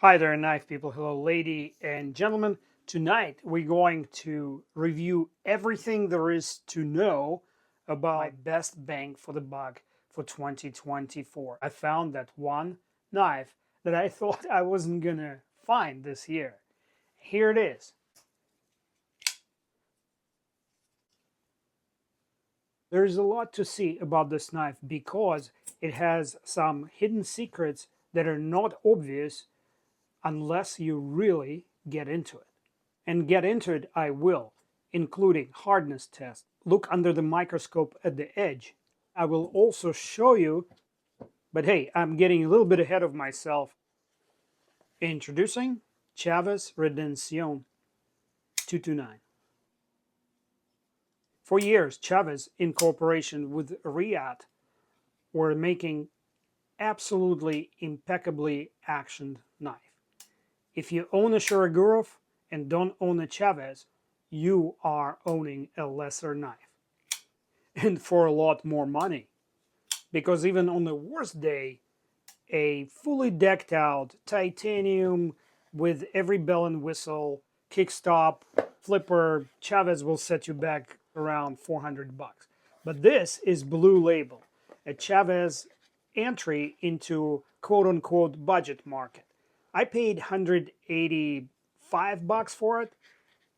Hi there, knife people. Hello, lady and gentlemen. Tonight we're going to review everything there is to know about my best bang for the buck for 2024. I found that one knife that I thought I wasn't gonna find this year. Here it is. There's a lot to see about this knife because it has some hidden secrets that are not obvious unless you really get into it. And get into it I will, including hardness test. Look under the microscope at the edge. I will also show you, but hey, I'm getting a little bit ahead of myself. Introducing Chavez Redencion 229. For years, Chavez, in cooperation with Reate, were making absolutely impeccably actioned knife. If you own a Shirogurov and don't own a Chavez, you are owning a lesser knife. And for a lot more money. Because even on the worst day, a fully decked out titanium with every bell and whistle, kickstop, flipper, Chavez will set you back around 400 bucks. But this is Blue Label, a Chavez entry into quote unquote budget market. I paid 185 bucks for it,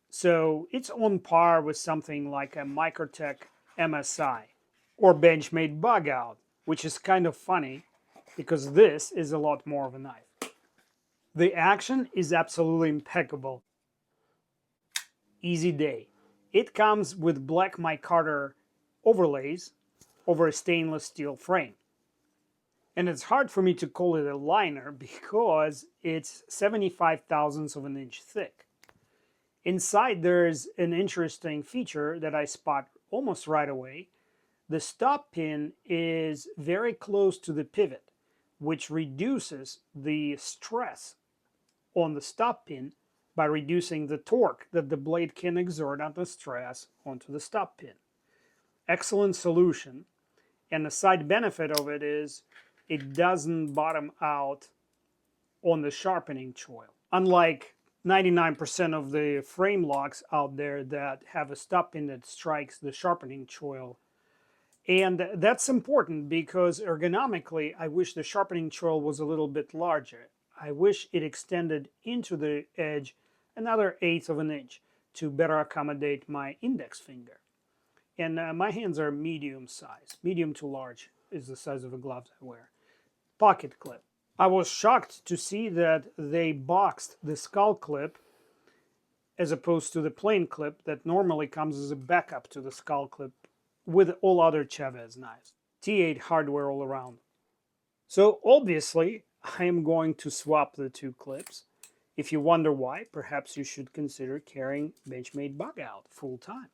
so it's on par with something like a Microtech MSI or Benchmade Bug Out, which is kind of funny because this is a lot more of a knife. The action is absolutely impeccable. Easy day. It comes with black micarta overlays over a stainless steel frame. And it's hard for me to call it a liner because it's 75 thousandths of an inch thick. Inside there's an interesting feature that I spot almost right away. The stop pin is very close to the pivot, which reduces the stress on the stop pin by reducing the torque that the blade can exert under stress onto the stop pin. Excellent solution, and the side benefit of it is it doesn't bottom out on the sharpening choil. Unlike 99% of the frame locks out there that have a stop pin that strikes the sharpening choil. And that's important because ergonomically, I wish the sharpening choil was a little bit larger. I wish it extended into the edge another eighth of an inch to better accommodate my index finger. And my hands are medium size. Medium to large is the size of the gloves I wear. Pocket clip. I was shocked to see that they boxed the skull clip as opposed to the plain clip that normally comes as a backup to the skull clip with all other Chavez knives. T8 hardware all around. So obviously, I am going to swap the two clips. If you wonder why, perhaps you should consider carrying Benchmade Bug Out full time.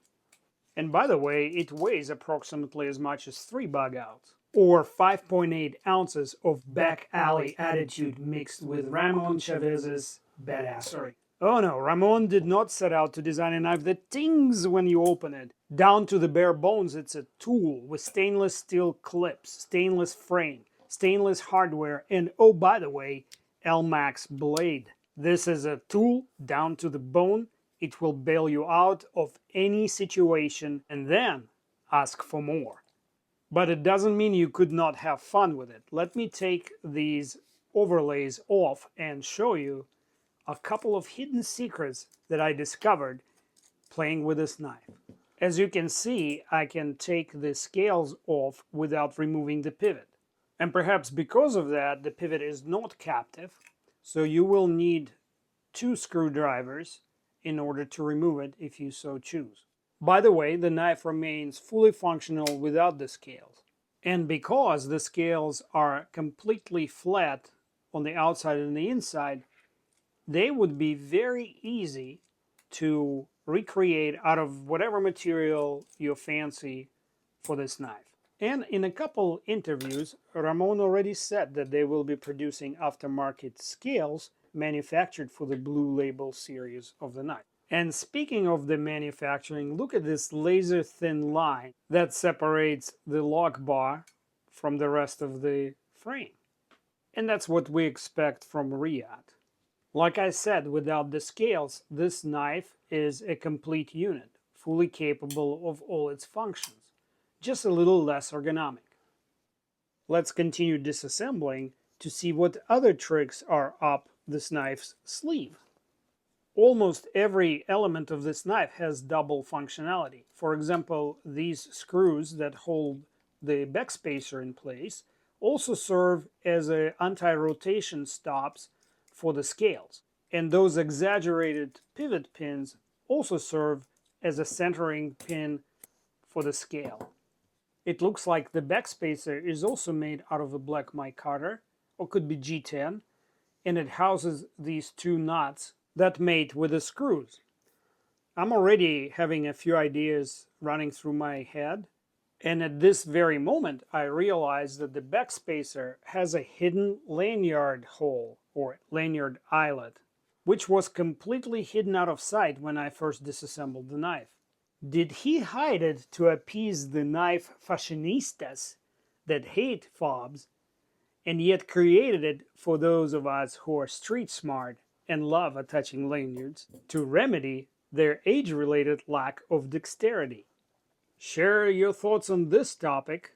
And by the way, it weighs approximately as much as 3 Bug Outs, or 5.8 ounces of back alley attitude mixed with Ramon Chavez's badassery. Oh no, Ramon did not set out to design a knife that tings when you open it. Down to the bare bones, it's a tool with stainless steel clips, stainless frame, stainless hardware, and oh, by the way, L-Max blade. This is a tool down to the bone. It will bail you out of any situation and then ask for more. But it doesn't mean you could not have fun with it. Let me take these overlays off and show you a couple of hidden secrets that I discovered playing with this knife. As you can see, I can take the scales off without removing the pivot. And perhaps because of that, the pivot is not captive, so you will need 2 screwdrivers in order to remove it if you so choose. By the way, the knife remains fully functional without the scales. And because the scales are completely flat on the outside and the inside, they would be very easy to recreate out of whatever material you fancy for this knife. And in a couple interviews, Ramon already said that they will be producing aftermarket scales manufactured for the Blue Label series of the knife. And speaking of the manufacturing, look at this laser thin line that separates the lock bar from the rest of the frame. And that's what we expect from Reate. Like I said, without the scales, this knife is a complete unit, fully capable of all its functions, just a little less ergonomic. Let's continue disassembling to see what other tricks are up this knife's sleeve. Almost every element of this knife has double functionality. For example, these screws that hold the backspacer in place also serve as anti-rotation stops for the scales. And those exaggerated pivot pins also serve as a centering pin for the scale. It looks like the backspacer is also made out of a black micarta, or could be G10, and it houses these two nuts that mate with the screws. I'm already having a few ideas running through my head, and at this very moment I realize that the backspacer has a hidden lanyard hole, or lanyard eyelet, which was completely hidden out of sight when I first disassembled the knife. Did he hide it to appease the knife fashionistas that hate fobs, and yet created it for those of us who are street smart and love attaching lanyards to remedy their age-related lack of dexterity? Share your thoughts on this topic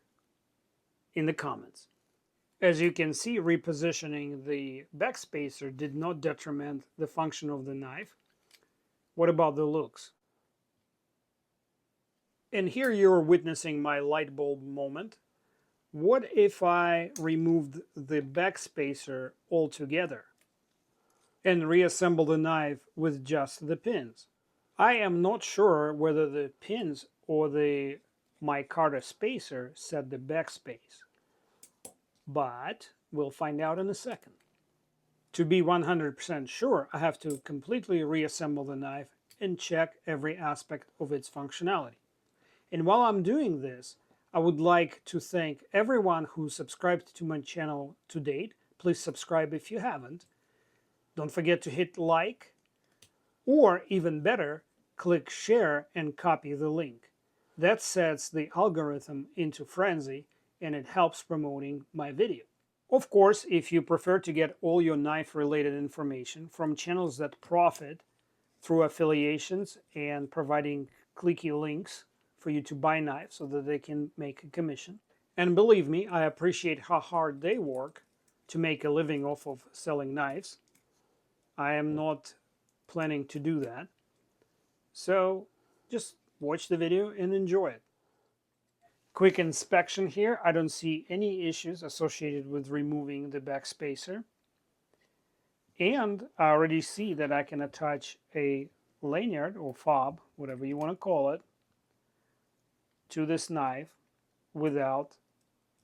in the comments. As you can see, repositioning the backspacer did not detriment the function of the knife. What about the looks? And here you're witnessing my light bulb moment. What if I removed the backspacer altogether and reassemble the knife with just the pins? I am not sure whether the pins or the micarta spacer set the backspace, but we'll find out in a second. To be 100% sure, I have to completely reassemble the knife and check every aspect of its functionality. And while I'm doing this, I would like to thank everyone who subscribed to my channel to date. Please subscribe if you haven't. Don't forget to hit like, or even better, click share and copy the link. That sets the algorithm into frenzy and it helps promoting my video. Of course, if you prefer to get all your knife-related information from channels that profit through affiliations and providing clicky links for you to buy knives so that they can make a commission. And believe me, I appreciate how hard they work to make a living off of selling knives. I am not planning to do that. So just watch the video and enjoy it. Quick inspection here. I don't see any issues associated with removing the backspacer. And I already see that I can attach a lanyard or fob, whatever you want to call it, to this knife without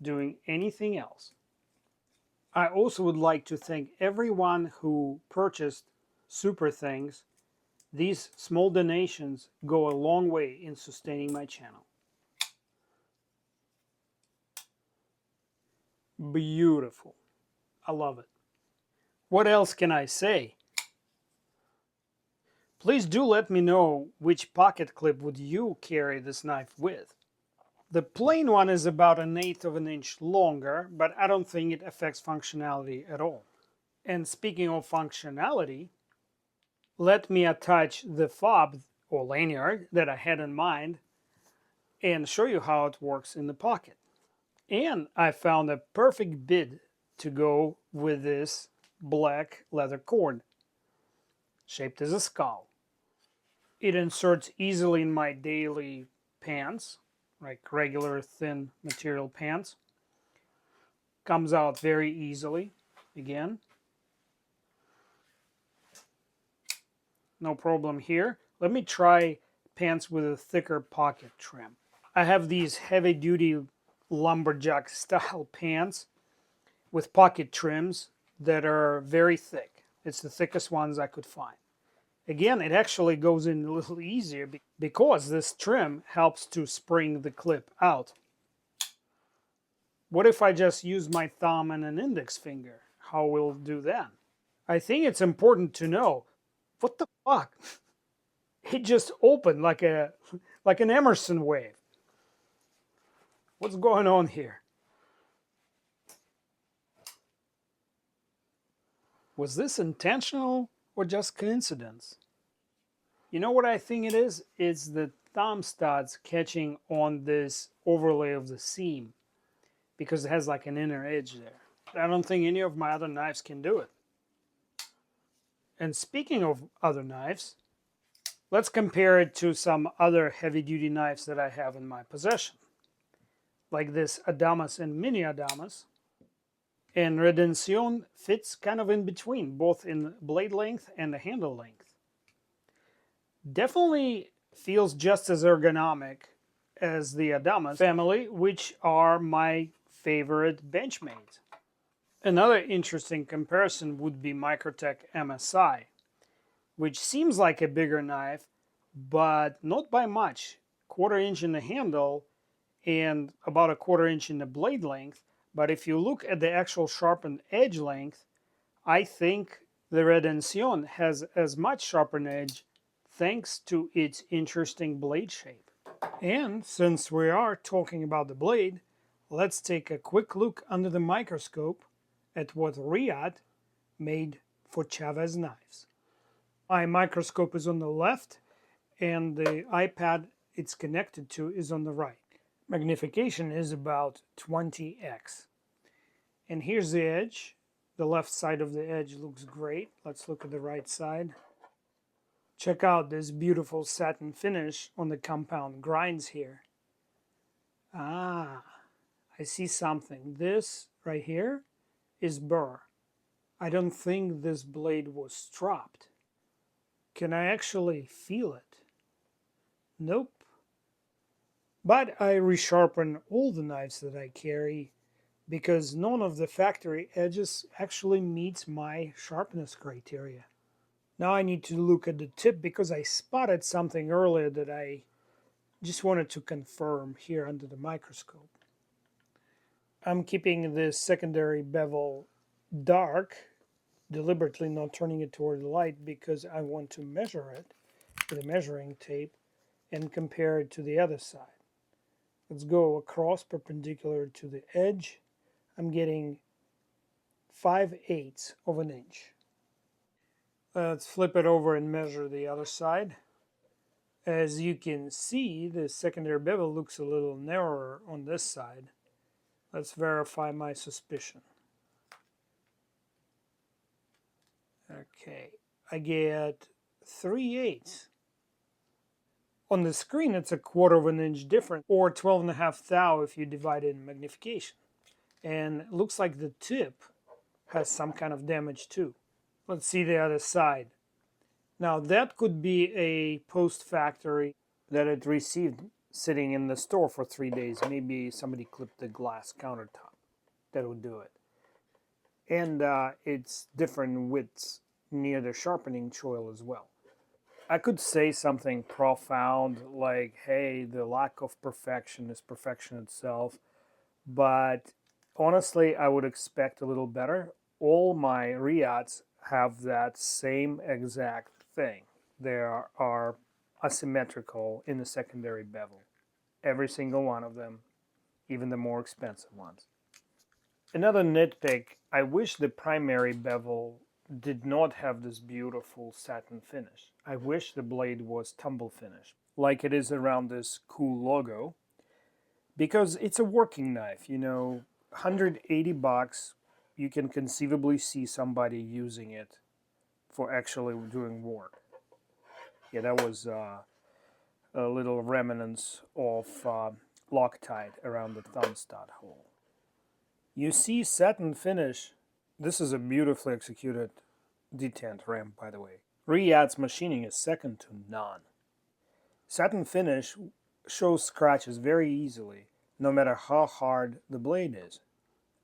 doing anything else. I also would like to thank everyone who purchased super things. These small donations go a long way in sustaining my channel. Beautiful. I love it. What else can I say? Please do let me know which pocket clip would you carry this knife with. The plain one is about 1/8 of an inch longer, but I don't think it affects functionality at all. And speaking of functionality, let me attach the fob or lanyard that I had in mind and show you how it works in the pocket. And I found a perfect bit to go with this black leather cord, shaped as a skull. It inserts easily in my daily pants, like regular thin material pants. Comes out very easily, again. No problem here. Let me try pants with a thicker pocket trim. I have these heavy-duty lumberjack style pants with pocket trims that are very thick. It's the thickest ones I could find. Again, it actually goes in a little easier because this trim helps to spring the clip out. What if I just use my thumb and an index finger? How will it do that? I think it's important to know, what the fuck? It just opened like an Emerson wave. What's going on here? Was this intentional? or just coincidence? You know what I think it is? It's the thumb studs catching on this overlay of the seam because it has like an inner edge there. I don't think any of my other knives can do it. And speaking of other knives, let's compare it to some other heavy-duty knives that I have in my possession, like this Adamas and Mini Adamas. And Redencion fits kind of in between, both in blade length and the handle length. Definitely feels just as ergonomic as the Adamas family, which are my favorite Benchmade. Another interesting comparison would be Microtech MSI, which seems like a bigger knife, but not by much. 1/4 inch in the handle and about 1/4 inch in the blade length. But if you look at the actual sharpened edge length, I think the Redencion has as much sharpened edge thanks to its interesting blade shape. And since we are talking about the blade, let's take a quick look under the microscope at what Reate made for Chavez knives. My microscope is on the left and the iPad it's connected to is on the right. Magnification is about 20x. And here's the edge. The left side of the edge looks great. Let's look at the right side. Check out this beautiful satin finish on the compound grinds here. Ah, I see something. This right here is burr. I don't think this blade was stropped. Can I actually feel it? Nope. But I resharpen all the knives that I carry because none of the factory edges actually meets my sharpness criteria. Now I need to look at the tip because I spotted something earlier that I just wanted to confirm here under the microscope. I'm keeping this secondary bevel dark, deliberately not turning it toward the light because I want to measure it with a measuring tape and compare it to the other side. Let's go across perpendicular to the edge. I'm getting 5/8 of an inch. Let's flip it over and measure the other side. As you can see, the secondary bevel looks a little narrower on this side. Let's verify my suspicion. Okay, I get 3/8. On the screen, it's 1/4 of an inch different, or 12.5 thou if you divide it in magnification. And it looks like the tip has some kind of damage too. Let's see the other side. Now that could be a post-factory that it received sitting in the store for 3 days. Maybe somebody clipped the glass countertop. That would do it. And it's different widths near the sharpening choil as well. I could say something profound like, hey, the lack of perfection is perfection itself. But honestly, I would expect a little better. All my Reates have that same exact thing. They are asymmetrical in the secondary bevel. Every single one of them, even the more expensive ones. Another nitpick, I wish the primary bevel did not have this beautiful satin finish. I wish the blade was tumble finish, like it is around this cool logo, because it's a working knife, you know, $180, you can conceivably see somebody using it for actually doing work. Yeah, that was a little remnants of Loctite around the thumb stud hole. You see satin finish. This is a beautifully executed detent ramp, by the way. Reate's machining is second to none. Satin finish shows scratches very easily, no matter how hard the blade is.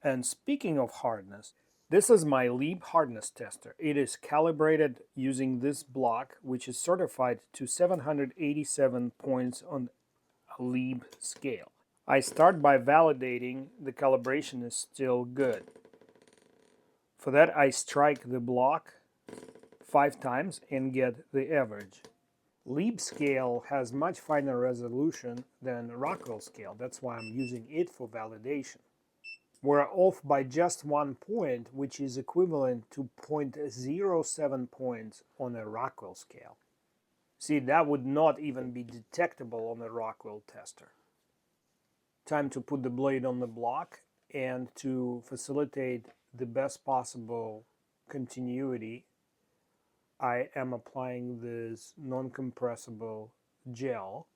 And speaking of hardness, this is my Leeb hardness tester. It is calibrated using this block, which is certified to 787 points on a Leeb scale. I start by validating the calibration is still good. For that, I strike the block 5 times and get the average. Leeb scale has much finer resolution than Rockwell scale. That's why I'm using it for validation. We're off by just 1 point, which is equivalent to 0.07 points on a Rockwell scale. See, that would not even be detectable on a Rockwell tester. Time to put the blade on the block, and to facilitate the best possible continuity, I am applying this non-compressible gel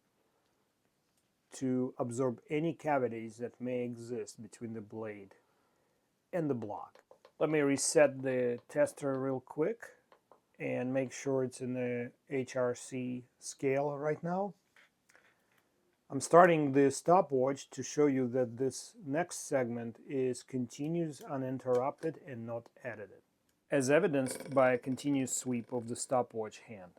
to absorb any cavities that may exist between the blade and the block. Let me reset the tester real quick and make sure it's in the HRC scale right now. I'm starting the stopwatch to show you that this next segment is continuous, uninterrupted, and not edited, as evidenced by a continuous sweep of the stopwatch hand.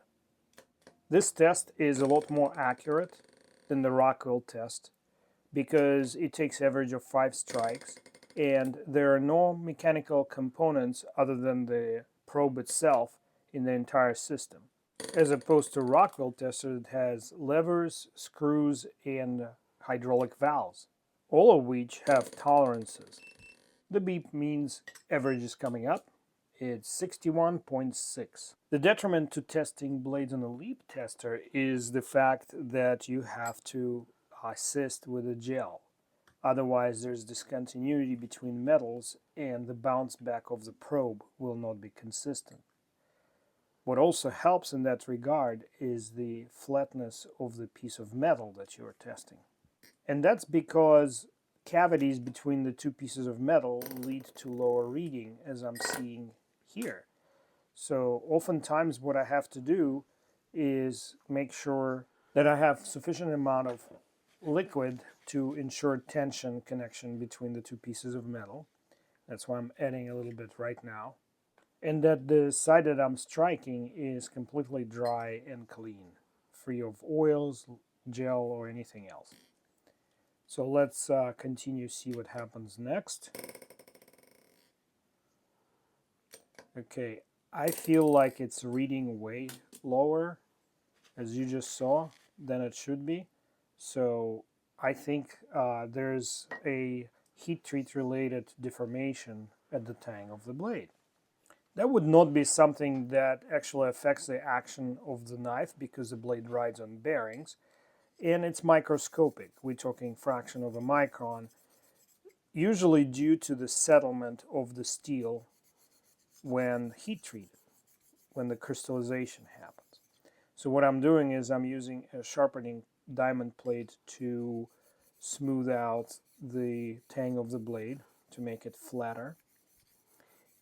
This test is a lot more accurate than the Rockwell test because it takes average of 5 strikes and there are no mechanical components other than the probe itself in the entire system, as opposed to Rockwell tester that has levers, screws, and hydraulic valves, all of which have tolerances. The beep means average is coming up. It's 61.6. The detriment to testing blades on a leap tester is the fact that you have to assist with a gel. Otherwise, there's discontinuity between metals and the bounce back of the probe will not be consistent. What also helps in that regard is the flatness of the piece of metal that you are testing. And that's because cavities between the two pieces of metal lead to lower reading, as I'm seeing here. So oftentimes what I have to do is make sure that I have sufficient amount of liquid to ensure tension connection between the two pieces of metal. That's why I'm adding a little bit right now. And that the side that I'm striking is completely dry and clean, free of oils, gel, or anything else. So let's continue to see what happens next. Okay, I feel like it's reading way lower, as you just saw, than it should be. So I think there's a heat treat related deformation at the tang of the blade. That would not be something that actually affects the action of the knife because the blade rides on bearings, and it's microscopic. We're talking fraction of a micron, usually due to the settlement of the steel when heat treated, when the crystallization happens. So what I'm doing is I'm using a sharpening diamond plate to smooth out the tang of the blade to make it flatter.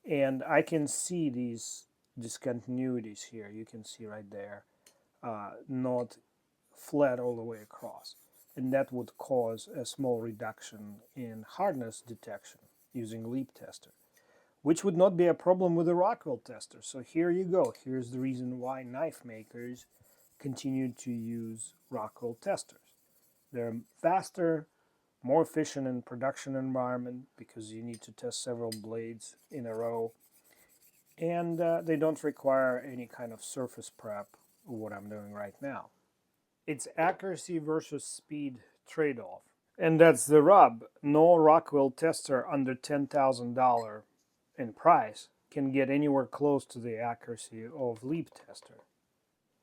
And I can see these discontinuities here. You can see right there, not flat all the way across. And that would cause a small reduction in hardness detection using leap tester, which would not be a problem with a Rockwell tester. So here you go. Here's the reason why knife makers continue to use Rockwell testers. They're faster, more efficient in production environment because you need to test several blades in a row, and they don't require any kind of surface prep, what I'm doing right now. It's accuracy versus speed trade-off, and that's the rub. No Rockwell tester under $10,000 in price can get anywhere close to the accuracy of leap tester.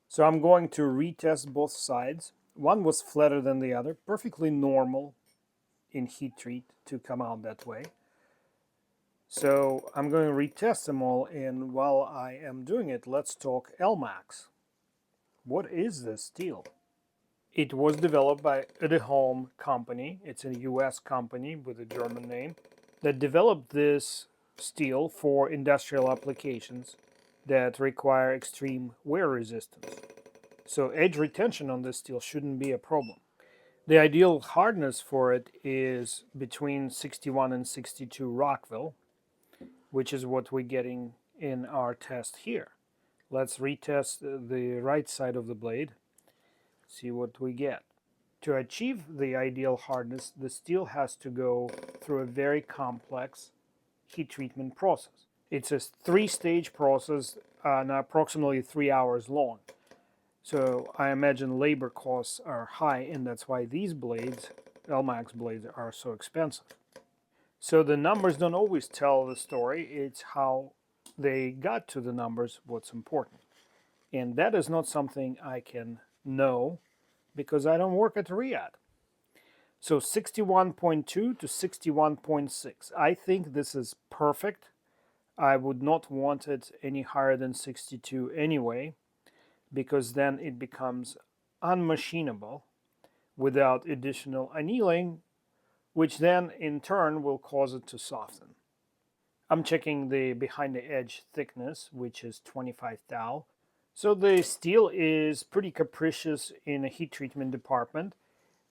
So I'm going to retest both sides. One was flatter than the other, perfectly normal in heat treat to come out that way. So I'm going to retest them all, and while I am doing it, let's talk LMAX. What is this steel? It was developed by the Home company. It's a US company with a German name that developed this steel for industrial applications that require extreme wear resistance. So edge retention on this steel shouldn't be a problem. The ideal hardness for it is between 61 and 62 Rockwell, which is what we're getting in our test here. Let's retest the right side of the blade, see what we get. To achieve the ideal hardness, the steel has to go through a very complex heat treatment process. It's a 3-stage process and approximately 3 hours long. So I imagine labor costs are high, and that's why these blades, LMAX blades, are so expensive. So the numbers don't always tell the story. It's how they got to the numbers what's important. And that is not something I can know because I don't work at Reate. So 61.2 to 61.6. I think this is perfect. I would not want it any higher than 62 anyway, because then it becomes unmachinable without additional annealing, which then in turn will cause it to soften. I'm checking the behind the edge thickness, which is 25 thou. So the steel is pretty capricious in a heat treatment department,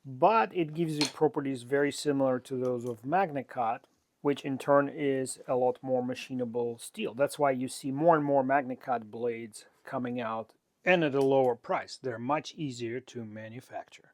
but it gives you properties very similar to those of MagnaCut, which in turn is a lot more machinable steel. That's why you see more and more MagnaCut blades coming out, and at a lower price. They're much easier to manufacture.